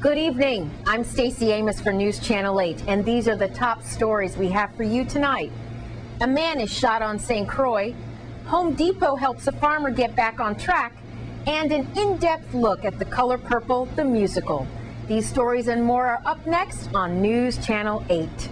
Good evening. I'm Stacey Amos for News Channel 8, and these are the top stories we have for you tonight. A man is shot on St. Croix. Home Depot helps a farmer get back on track, and an in-depth look at The Color Purple, the musical. These stories and more are up next on News Channel 8.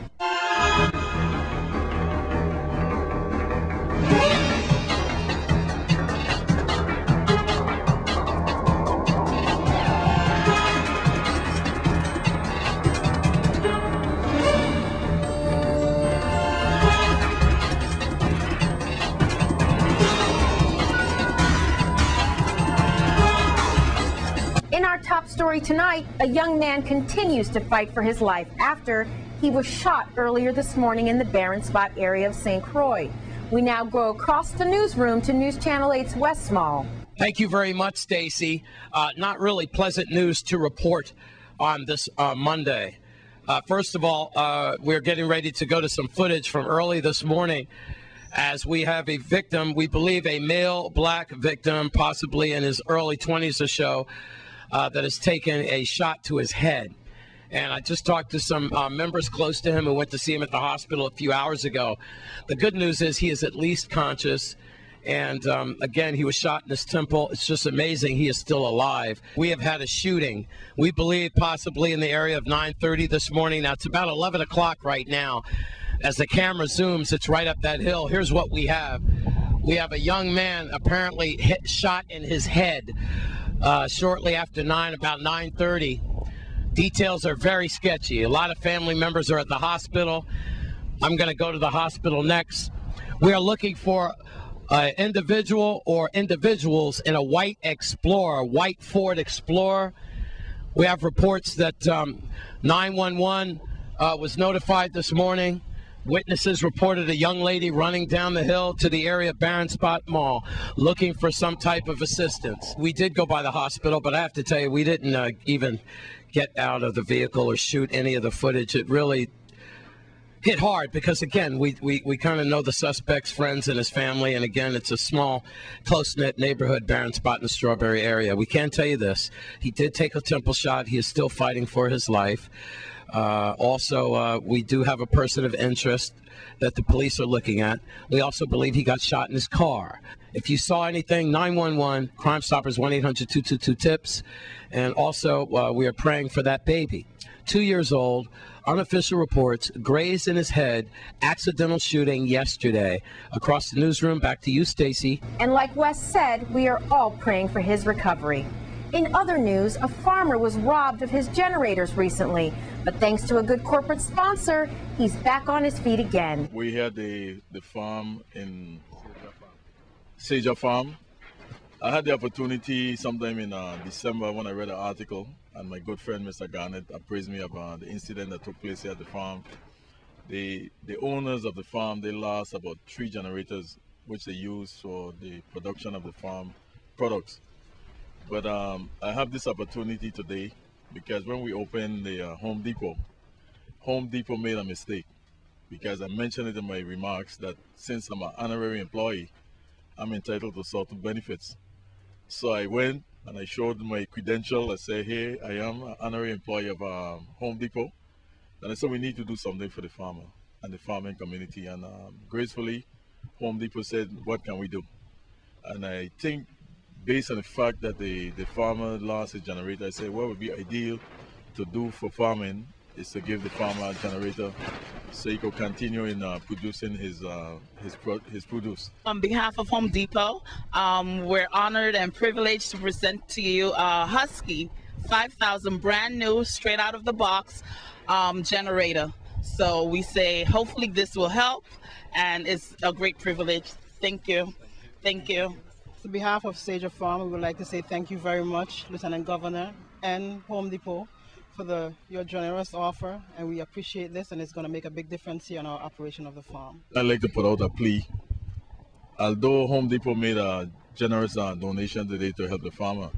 In our top story tonight, a young man continues to fight for his life after he was shot earlier this morning in the Barren Spot area of St. Croix. We now go across the newsroom to News Channel 8's West Mall. Thank you very much, Stacy. Not really pleasant news to report on this Monday. First of all, we're getting ready to go to some footage from early this morning as we have a victim, we believe a male black victim, possibly in his early 20s or so, that has taken a shot to his head. And I just talked to some members close to him who went to see him at the hospital a few hours ago. The good news is he is at least conscious. And again, he was shot in his temple. It's just amazing he is still alive. We have had a shooting, we believe possibly in the area of 9:30 this morning. Now it's about 11 o'clock right now. As the camera zooms, it's right up that hill. Here's what we have. We have a young man apparently shot in his head shortly after 9, about 9:30. Details are very sketchy. A lot of family members are at the hospital. I'm going to go to the hospital next. We are looking for an individual or individuals in a white Explorer, white Ford Explorer. We have reports that 911 was notified this morning. Witnesses reported a young lady running down the hill to the area of Barren Spot Mall looking for some type of assistance. We did go by the hospital, but I have to tell you, we didn't even get out of the vehicle or shoot any of the footage. It really hit hard because, again, we kind of know the suspect's friends and his family, and again, it's a small, close-knit neighborhood, Barren Spot in the Strawberry area. We can tell you this. He did take a temple shot. He is still fighting for his life. Also, we do have a person of interest that the police are looking at. We also believe he got shot in his car. If you saw anything, 911, Crime Stoppers, 1-800-222-TIPS. And also, we are praying for that baby. 2 years old, unofficial reports, grazed in his head, accidental shooting yesterday. Across the newsroom, back to you, Stacy. And like Wes said, we are all praying for his recovery. In other news, a farmer was robbed of his generators recently, but thanks to a good corporate sponsor, he's back on his feet again. We had the farm in Sager Farm. I had the opportunity sometime in December when I read an article, and my good friend Mr. Garnett appraised me about the incident that took place here at the farm. The owners of the farm, they lost about 3 generators, which they use for the production of the farm products. But I have this opportunity today because when we opened the Home Depot made a mistake, because I mentioned it in my remarks that since I'm an honorary employee, I'm entitled to certain benefits. So I went and I showed my credential. I said, hey, I am an honorary employee of Home Depot. And I said, we need to do something for the farmer and the farming community. And gracefully, Home Depot said, what can we do? And I think based on the fact that the farmer lost his generator, I said what would be ideal to do for farming is to give the farmer a generator so he could continue in producing his produce. On behalf of Home Depot, we're honored and privileged to present to you a Husky 5000 brand new, straight out of the box generator. So we say hopefully this will help, and it's a great privilege. Thank you. Thank you. On behalf of Sager Farm, we would like to say thank you very much, Lieutenant Governor and Home Depot, for your generous offer, and we appreciate this, and it's going to make a big difference here in our operation of the farm. I'd like to put out a plea. Although Home Depot made a generous donation today to help the farmer,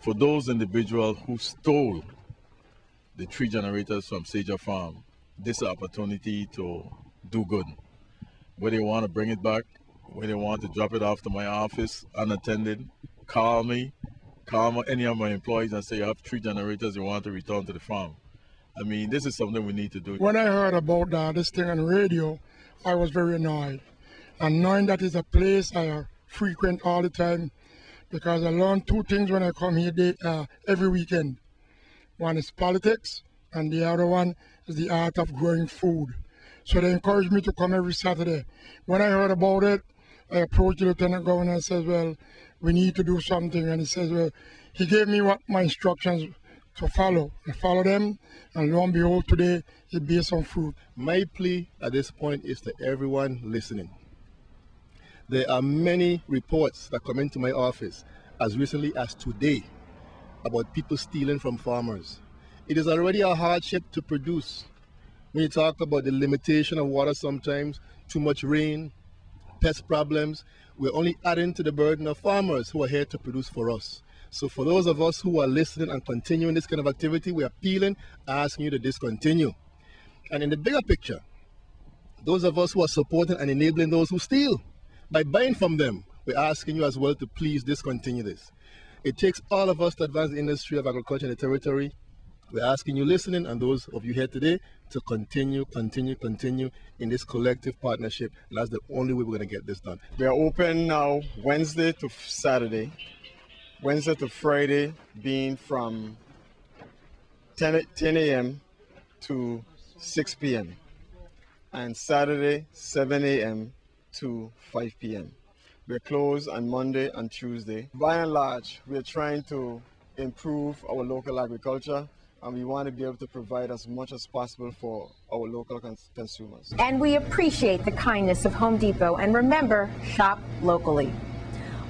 for those individuals who stole the 3 generators from Sager Farm, this is an opportunity to do good. Whether you want to bring it back, whether you want to drop it off to my office unattended, call me, call any of my employees and say, you have 3 generators you want to return to the farm. I mean, this is something we need to do. When I heard about this thing on the radio, I was very annoyed. And knowing that is a place I frequent all the time, because I learn 2 things when I come here every weekend. One is politics, and the other one is the art of growing food. So they encouraged me to come every Saturday. When I heard about it, I approached the Lieutenant Governor and said, well, we need to do something. And he says, well, he gave me my instructions to follow. I follow them, and lo and behold, today it bears some fruit. My plea at this point is to everyone listening. There are many reports that come into my office as recently as today about people stealing from farmers. It is already a hardship to produce. When you talk about the limitation of water sometimes, too much rain, pest problems, we're only adding to the burden of farmers who are here to produce for us. So for those of us who are listening and continuing this kind of activity, we are appealing, asking you to discontinue. And in the bigger picture, those of us who are supporting and enabling those who steal, by buying from them, we're asking you as well to please discontinue this. It takes all of us to advance the industry of agriculture in the territory. We're asking you listening, and those of you here today, to continue in this collective partnership. And that's the only way we're going to get this done. We are open now Wednesday to Saturday. Wednesday to Friday being from 10 a.m. to 6 p.m. and Saturday 7 a.m. to 5 p.m. We're closed on Monday and Tuesday. By and large, we're trying to improve our local agriculture, and we want to be able to provide as much as possible for our local consumers. And we appreciate the kindness of Home Depot, and remember, shop locally.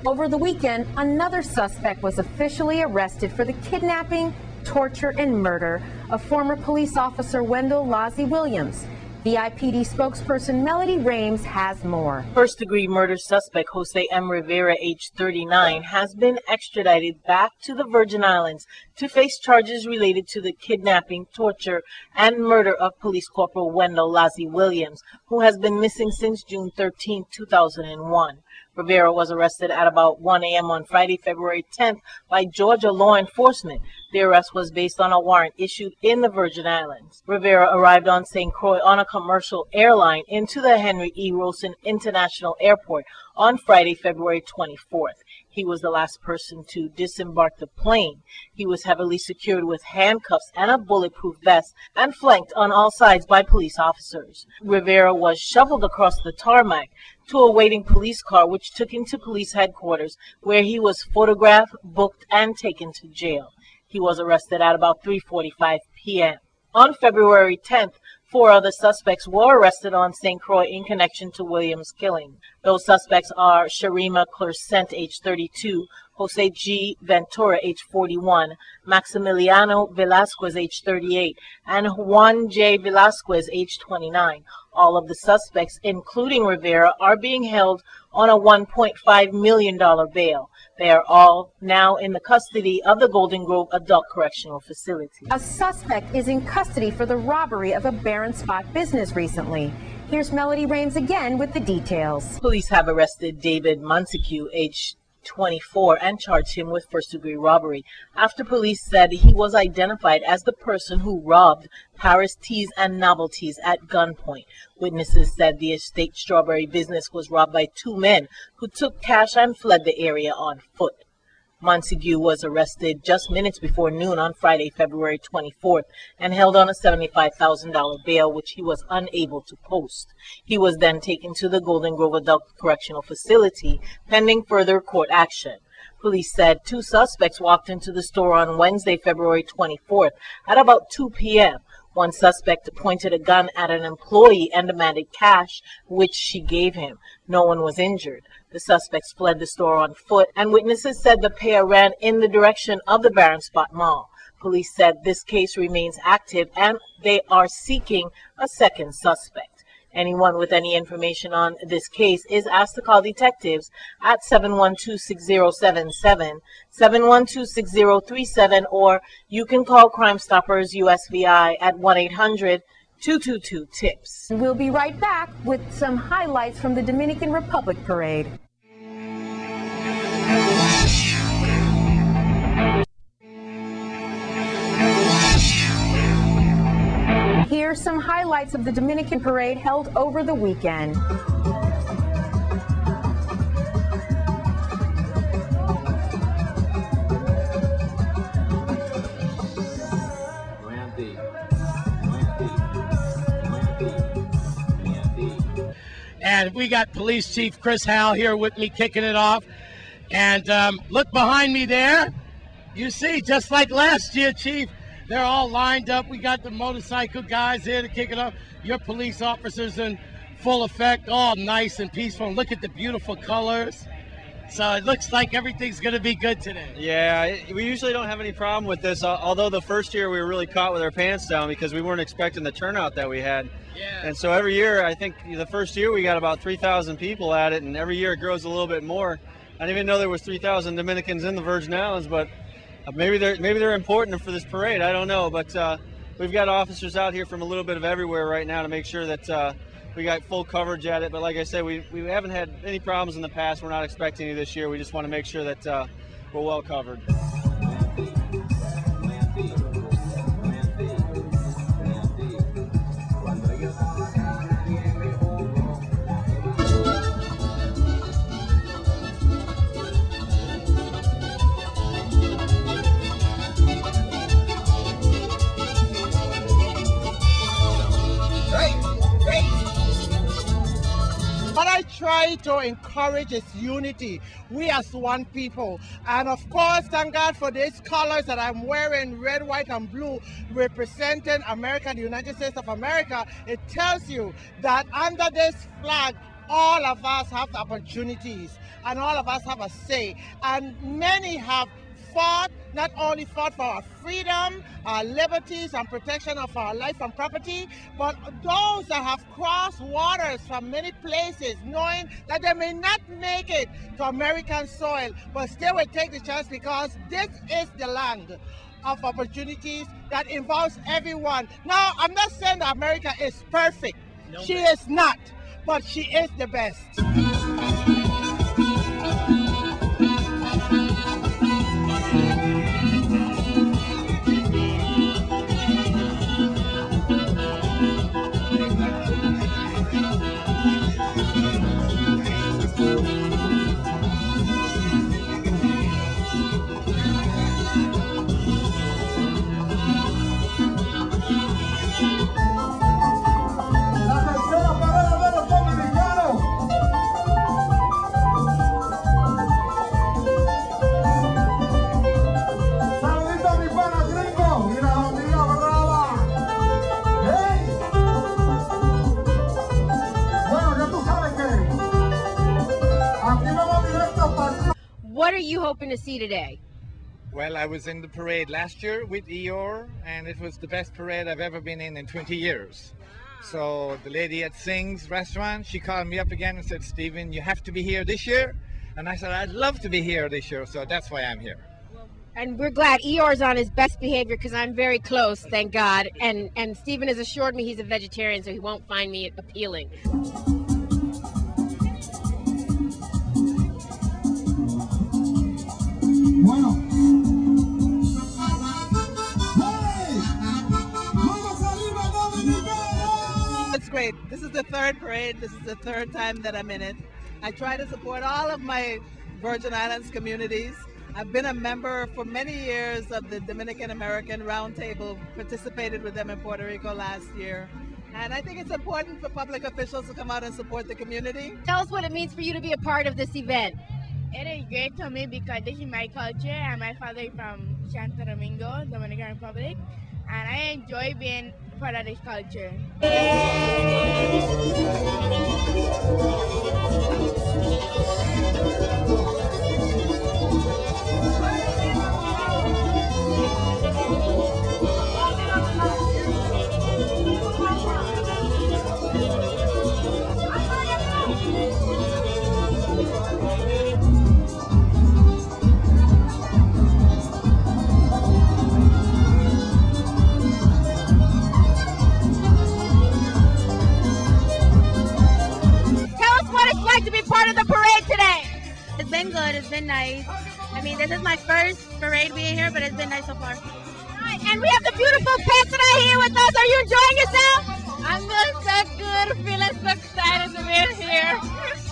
Over the weekend, another suspect was officially arrested for the kidnapping, torture, and murder of former police officer Wendell Lassie Williams. VIPD spokesperson Melody Rames has more. First-degree murder suspect Jose M. Rivera, age 39, has been extradited back to the Virgin Islands to face charges related to the kidnapping, torture, and murder of Police Corporal Wendell Lassie Williams, who has been missing since June 13, 2001. Rivera was arrested at about 1 a.m. on Friday, February 10th by Georgia law enforcement. The arrest was based on a warrant issued in the Virgin Islands. Rivera arrived on St. Croix on a commercial airline into the Henry E. Rosen International Airport on Friday, February 24th. He was the last person to disembark the plane. He was heavily secured with handcuffs and a bulletproof vest and flanked on all sides by police officers. Rivera was shoveled across the tarmac to a waiting police car, which took him to police headquarters, where he was photographed, booked, and taken to jail. He was arrested at about 3:45 p.m. On February 10th, 4 other suspects were arrested on St. Croix in connection to Williams' killing. Those suspects are Sharima Clercent, age 32, Jose G. Ventura, age 41, Maximiliano Velasquez, age 38, and Juan J. Velasquez, age 29. All of the suspects, including Rivera, are being held on a $1.5 million bail. They are all now in the custody of the Golden Grove Adult Correctional Facility. A suspect is in custody for the robbery of a Barron Spot business recently. Here's Melody Rames again with the details. Police have arrested David Montague, age 24, and charged him with first-degree robbery after police said he was identified as the person who robbed Paris Teas and Novelties at gunpoint. Witnesses said the estate strawberry business was robbed by 2 men who took cash and fled the area on foot. Montague was arrested just minutes before noon on Friday, February 24th, and held on a $75,000 bail, which he was unable to post. He was then taken to the Golden Grove Adult Correctional Facility, pending further court action. Police said 2 suspects walked into the store on Wednesday, February 24th, at about 2 p.m. One suspect pointed a gun at an employee and demanded cash, which she gave him. No one was injured. The suspects fled the store on foot, and witnesses said the pair ran in the direction of the Barron Spot Mall. Police said this case remains active and they are seeking a second suspect. Anyone with any information on this case is asked to call detectives at 712-6077, 712-6037, or you can call Crime Stoppers USVI at 1-800-222-TIPS. We'll be right back with some highlights from the Dominican Republic Parade. here's some highlights of the Dominican Parade held over the weekend. And we got Police Chief Chris Howell here with me kicking it off. And look behind me there. You see, just like last year, Chief, they're all lined up. We got the motorcycle guys here to kick it off. Your police officers in full effect, all nice and peaceful. And look at the beautiful colors. So it looks like everything's going to be good today. Yeah, we usually don't have any problem with this, although the first year we were really caught with our pants down because we weren't expecting the turnout that we had. Yeah. And so every year, I think the first year we got about 3,000 people at it, and every year it grows a little bit more. I didn't even know there was 3,000 Dominicans in the Virgin Islands, but maybe they're important for this parade. I don't know, but we've got officers out here from a little bit of everywhere right now to make sure that we got full coverage at it. But like I said, we haven't had any problems in the past. We're not expecting any this year. We just want to make sure that we're well covered. What I try to encourage is unity. We as one people. And of course, thank God for these colors that I'm wearing, red, white, and blue, representing America, the United States of America. It tells you that under this flag, all of us have opportunities and all of us have a say. And many have fought, not only fought for our freedom, our liberties, and protection of our life and property, but those that have crossed waters from many places, knowing that they may not make it to American soil, but still will take the chance because this is the land of opportunities that involves everyone. Now, I'm not saying that America is perfect. No, she is not, but she is the best. What are you hoping to see today? Well, I was in the parade last year with Eeyore, and it was the best parade I've ever been in 20 years. So the lady at Sing's restaurant, she called me up again and said, Stephen, you have to be here this year. And I said, I'd love to be here this year, so that's why I'm here. And we're glad Eeyore's on his best behavior because I'm very close, thank God. And Stephen has assured me he's a vegetarian, so he won't find me appealing. Bueno. It's great. This is the third parade. This is the third time that I'm in it. I try to support all of my Virgin Islands communities. I've been a member for many years of the Dominican American Roundtable, participated with them in Puerto Rico last year. And I think it's important for public officials to come out and support the community. Tell us what it means for you to be a part of this event. It is great to me because this is my culture and my father is from Santo Domingo, Dominican Republic, and I enjoy being part of this culture. To be part of the parade today? It's been good. It's been nice. I mean, this is my first parade being here, but it's been nice so far. All right, and we have the beautiful Petsina here with us. Are you enjoying yourself? feeling so good, feeling so excited to be here.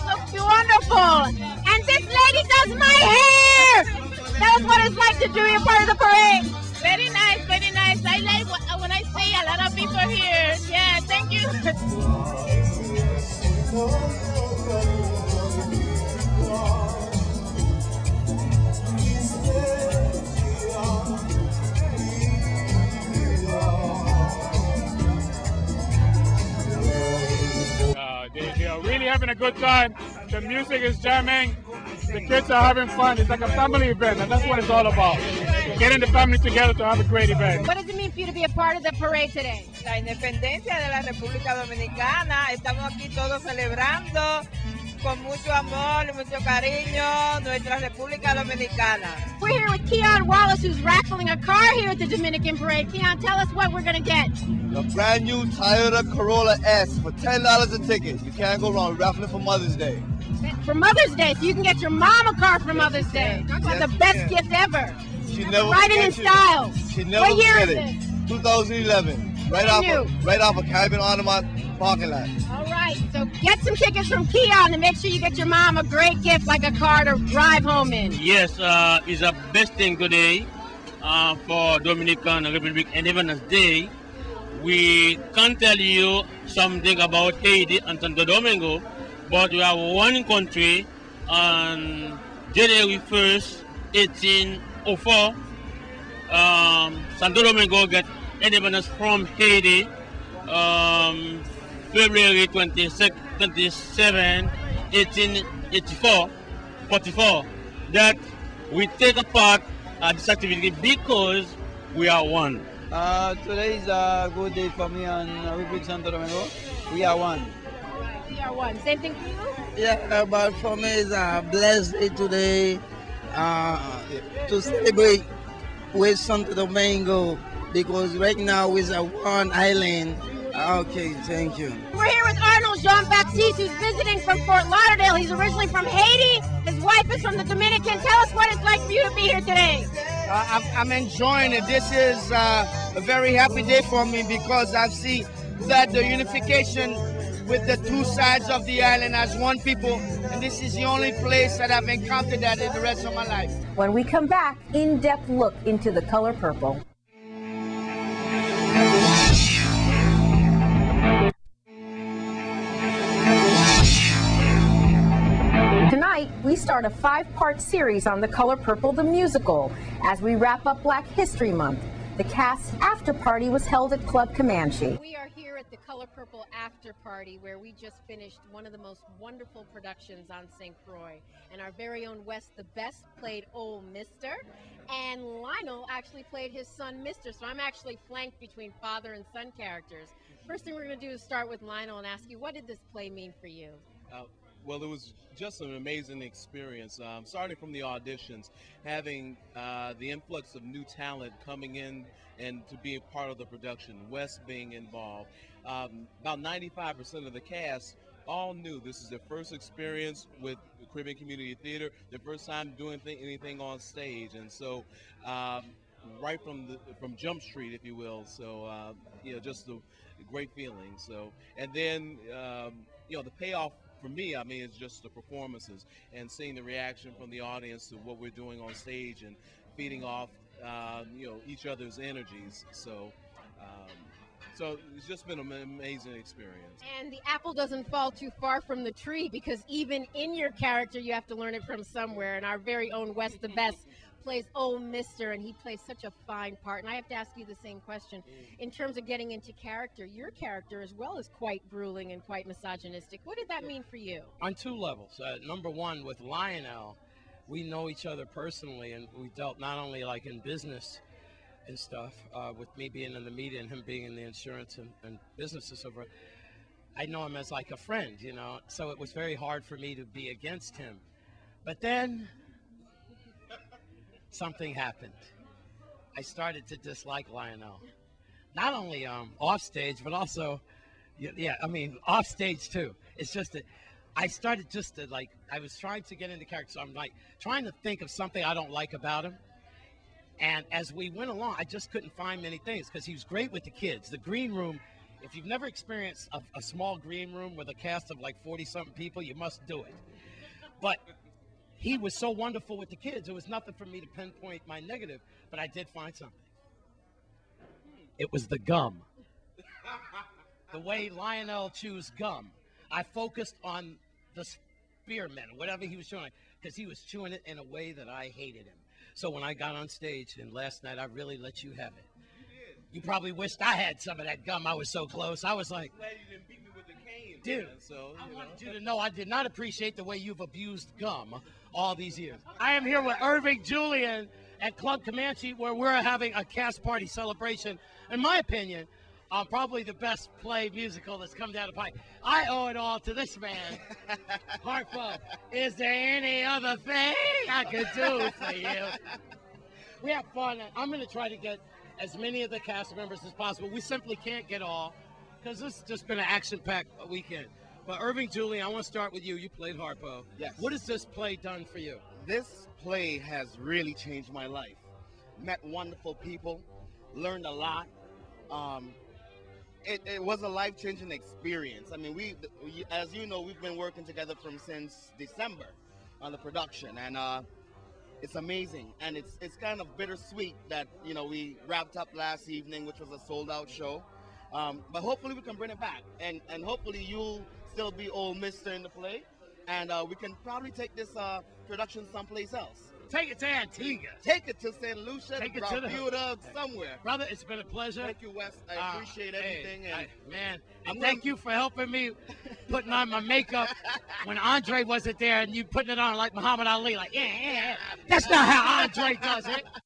Looks wonderful. And this lady does my hair. Tell us what it's like to do your part of the parade. Very nice, very nice. I like when I see a lot of people here. Yeah, thank you. They are really having a good time. The music is jamming. The kids are having fun. It's like a family event, and that's what it's all about. Getting the family together to have a great event. What does it mean for you to be a part of the parade today? La independencia de la República Dominicana. Estamos aquí todos celebrando con mucho amor y mucho cariño nuestra República Dominicana. We're here with Keon Wallace, who's raffling a car here at the Dominican Parade. Keon, tell us what we're going to get. A brand new Toyota Corolla S for $10 a ticket. You can't go wrong. We're raffling for Mother's Day. For Mother's Day, so you can get your mom a car for Mother's Day. Talk about the best gift ever. She never riding in style. She never What year is forget it? 2011. Right off of Caribbean Ornament parking lot. All right, so get some tickets from Keon and make sure you get your mom a great gift like a car to drive home in. Yes, it's the best thing today for Dominican Republic Independence Day. We can't tell you something about Haiti and Santo Domingo, but we have one country on January 1st, 1804. Santo Domingo got independence from Haiti. February 27, 1844, that we take a part of this activity because we are one. Today is a good day for me and Republic Santo Domingo. We are one. We are one. Same thing for you? Yeah, but for me it's a blessed day today to celebrate with Santo Domingo because right now we're a one island. Okay, thank you. We're here with Arnold Jean-Baptiste, who's visiting from Fort Lauderdale. He's originally from Haiti. His wife is from the Dominican. Tell us what it's like for you to be here today. I'm enjoying it. This is a very happy day for me because I see that the unification with the two sides of the island as one people, and this is the only place that I've encountered that in the rest of my life. When we come back, in-depth look into the color purple. Tonight, we start a 5-part series on The Color Purple, the musical, as we wrap up Black History Month. The cast's after party was held at Club Comanche. We are here at the Color Purple after party where we just finished one of the most wonderful productions on St. Croix. And our very own Wes the Best played Old Mister, and Lionel actually played his son Mister. So I'm actually flanked between father and son characters. First thing we're going to do is start with Lionel and ask you, what did this play mean for you? Well, it was just an amazing experience. Starting from the auditions, having the influx of new talent coming in and to be a part of the production, Wes being involved. About 95% of the cast all knew this is their first experience with the Caribbean Community Theater, their first time doing anything on stage. And so right from Jump Street, if you will. So, just a great feeling. So, and then, the payoff for me, I mean, it's just the performances and seeing the reaction from the audience to what we're doing on stage and feeding off, each other's energies. So, so it's just been an amazing experience. And the apple doesn't fall too far from the tree because even in your character, you have to learn it from somewhere. And our very own Wes the Best plays Old Mister, and he plays such a fine part. And I have to ask you the same question. In terms of getting into character, your character as well is quite grueling and quite misogynistic. What did that mean for you? On 2 levels. Number one, with Lionel, we know each other personally, and we dealt not only like in business and stuff, with me being in the media and him being in the insurance and businesses over. I know him as like a friend, so it was very hard for me to be against him. But then something happened. I started to dislike Lionel. Not only off stage, but also, off stage too. It's just that I started I was trying to get into character, so I'm trying to think of something I don't like about him. And as we went along, I just couldn't find many things because he was great with the kids. The green room, If you've never experienced a small green room with a cast of like 40-something people, you must do it. But he was so wonderful with the kids. It was nothing for me to pinpoint my negative, but I did find something. It was the gum. The way Lionel chews gum. I focused on the spearmint, whatever he was chewing, because he was chewing it in a way that I hated him. So when I got on stage, and last night, I really let you have it. You probably wished I had some of that gum. I was so close. I was like, Glad you didn't beat me with the cane. dude, man, so, I wanted you to know I did not appreciate the way you've abused gum all these years. I am here with Irving Julian at Club Comanche, where we're having a cast party celebration. In my opinion, probably the best play musical that's come down the pike. I owe it all to this man, Harpo. Is there any other thing I could do for you? We have fun. I'm going to try to get as many of the cast members as possible. We simply can't get all, because this has just been an action-packed weekend. But Irving Julian, I want to start with you. You played Harpo. Yes. What has this play done for you? This play has really changed my life. Met wonderful people, learned a lot. It was a life-changing experience. I mean, as you know, we've been working together since December on the production, and it's amazing. And it's kind of bittersweet that, you know, we wrapped up last evening, which was a sold-out show. But hopefully we can bring it back, and hopefully you'll still be old Mister in the play, and we can probably take this production someplace else. Take it to Antigua. Take it to St. Lucia, Take it to Bermuda, somewhere. Brother, it's been a pleasure. Thank you, Wes. I appreciate everything. And thank you for helping me putting on my makeup when Andre wasn't there, and you putting it on like Muhammad Ali, like, yeah. That's not how Andre does it.